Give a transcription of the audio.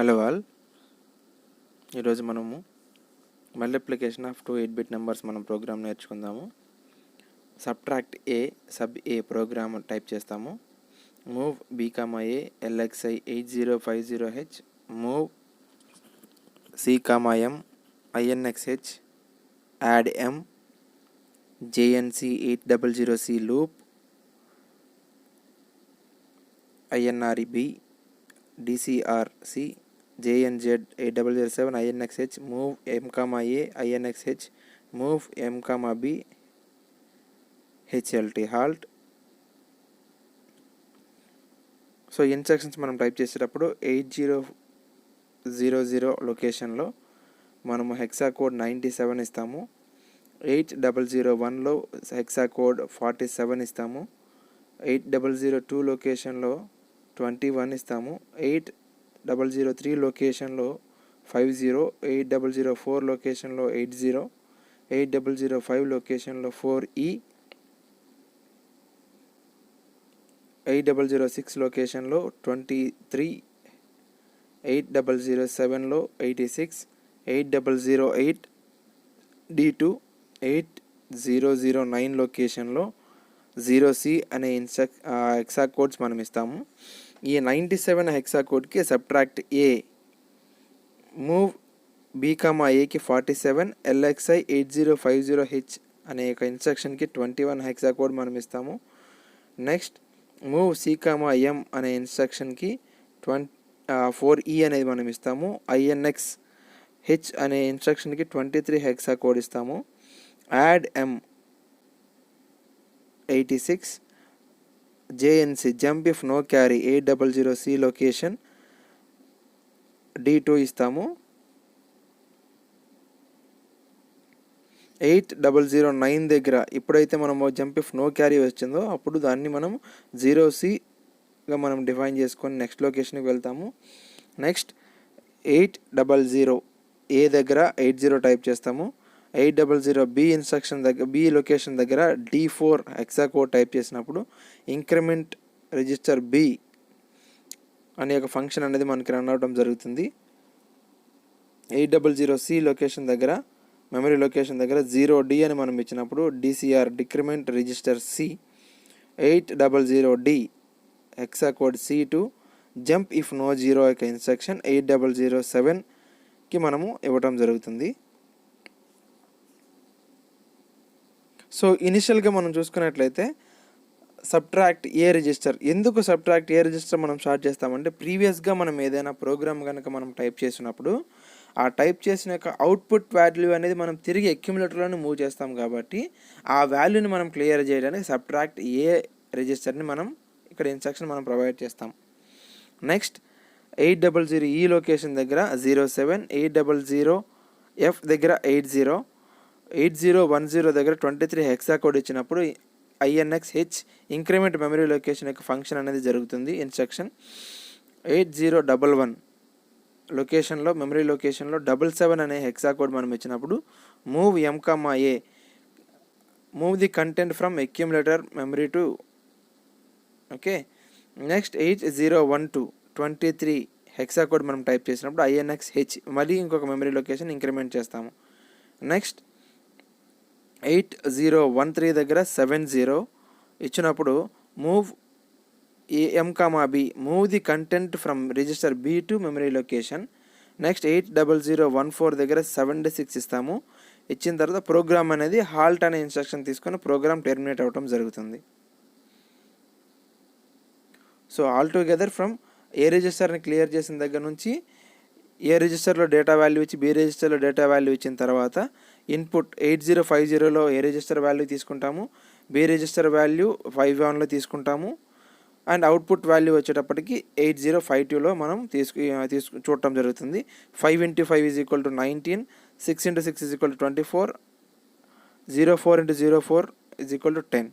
Hello all, ఈరోజు మనము multiplication of 2 8-bit numbers మనం ప్రోగ్రామ్ నేర్చుకుందాము. Subtract A sub A program type చేస్తాము. Move B comma A LXI 8050H, move C comma M INXH, add M JNC 800C loop, INRB DCRC JNZ 8007 INXH, move M comma A INXH, move M comma B HLT halt. So instructions మనం type చేసేటప్పుడు 8000 లొకేషన్లో మనము hexa code 97 ఇస్తాము. 8001లో hexa code 47 ఇస్తాము. 8002 లొకేషన్లో 21 ఇస్తాము. 8003 లొకేషన్లో 50, 8004 లొకేషన్లో 80, 8005 లొకేషన్లో 4E, 8006 లొకేషన్లో 23, 8007లో 86, 8008 D2, 8009 లొకేషన్లో 0C అనే హెక్సా కోడ్స్ మనం ఇస్తాము. ఈ 97 హెక్సా కోడ్కి సబ్ట్రాక్ట్ ఏ, మూవ్ బి కామా ఏకి 47, LXI 8050H అనే ఒక ఇన్స్ట్రక్షన్కి 21 హెక్సా కోడ్ మనం ఇస్తాము. Next move C comma M అనే ఇన్స్ట్రక్షన్కి 4E అనేది మనం ఇస్తాము. INXH అనే ఇన్స్ట్రక్షన్కి 23 హెక్సా కోడ్ ఇస్తాము. Add M 86, JNC jump if no carry 800C location D2 ఇస్తాము. 8009 దగ్గర ఎప్పుడైతే మనము జంప్ ఇఫ్ నో క్యారీ వచ్చిందో అప్పుడు దాన్ని మనం 0Cగా మనం డిఫైన్ చేసుకొని నెక్స్ట్ లొకేషన్కి వెళ్తాము. నెక్స్ట్ 800 ఏ దగ్గర 80 టైప్ చేస్తాము. 800B ఇన్స్ట్రక్షన్ దగ్గర B లొకేషన్ దగ్గర D4 హెక్సా కోడ్ టైప్ చేసినప్పుడు ఇంక్రిమెంట్ రిజిస్టర్ B అనే ఒక ఫంక్షన్ అనేది మనకి రన్ అవడం జరుగుతుంది. 800C లొకేషన్ దగ్గర మెమరీ లొకేషన్ దగ్గర 0D అని మనం ఇచ్చినప్పుడు DCR decrement register C, 800D hexa code C2 jump if no 0 యొక్క ఇన్స్ట్రక్షన్ 8007కి మనము ఇవ్వటం జరుగుతుంది. సో ఇనిషియల్గా మనం చూసుకున్నట్లయితే సబ్ట్రాక్ట్ ఏ రిజిస్టర్, ఎందుకు సబ్ట్రాక్ట్ ఏ రిజిస్టర్ మనం స్టార్ట్ చేస్తామంటే ప్రీవియస్గా మనం ఏదైనా ప్రోగ్రామ్ కనుక మనం టైప్ చేసినప్పుడు ఆ టైప్ చేసిన యొక్క అవుట్పుట్ వాల్యూ అనేది మనం తిరిగి అక్యుములేటర్లోనే మూవ్ చేస్తాం కాబట్టి ఆ వాల్యూని మనం క్లియర్ చేయడానికి సబ్ట్రాక్ట్ ఏ రిజిస్టర్ని మనం ఇక్కడ ఇన్స్ట్రక్షన్ మనం ప్రొవైడ్ చేస్తాం. నెక్స్ట్ 800E లొకేషన్ దగ్గర 07, 800F దగ్గర 80, 8010 దగ్గర 23 హెక్సా కోడ్ ఇచ్చినప్పుడు INXH ఇంక్రిమెంట్ మెమరీ లొకేషన్ యొక్క ఫంక్షన్ అనేది జరుగుతుంది. ఇన్స్ట్రక్షన్ 8011 లొకేషన్లో మెమరీ లొకేషన్లో 77 అనే హెక్సా కోడ్ మనం ఇచ్చినప్పుడు move M comma A, move the content from accumulator memory to okay. Next 8012 23 hexa code మనం టైప్ చేసినప్పుడు INXH మళ్ళీ ఇంకొక మెమరీ లొకేషన్ ఇంక్రిమెంట్ చేస్తాము. నెక్స్ట్ 8013 దగ్గర 70 ఇచ్చినప్పుడు move M comma B, move the content from register B to memory location. Next 80014 దగ్గర 76 ఇస్తాము. ఇచ్చిన తర్వాత ప్రోగ్రామ్ అనేది హాల్ట్ అనే ఇన్స్ట్రక్షన్ తీసుకొని ప్రోగ్రామ్ టెర్మినేట్ అవ్వడం జరుగుతుంది. So all together from A రిజిస్టర్ని క్లియర్ చేసిన దగ్గర నుంచి ఏ రిజిస్టర్లో డేటా వాల్యూ ఇచ్చి బి రిజిస్టర్లో డేటా వాల్యూ ఇచ్చిన తర్వాత ఇన్పుట్ 8050లో ఏ రిజిస్టర్ వాల్యూ తీసుకుంటాము, బి రిజిస్టర్ వాల్యూ 51లో తీసుకుంటాము. అండ్ అవుట్పుట్ వాల్యూ వచ్చేటప్పటికి 8052లో మనం చూడటం జరుగుతుంది. 5 × 5 = 19, 6 × 6 = 24, 04 × 04 = 10.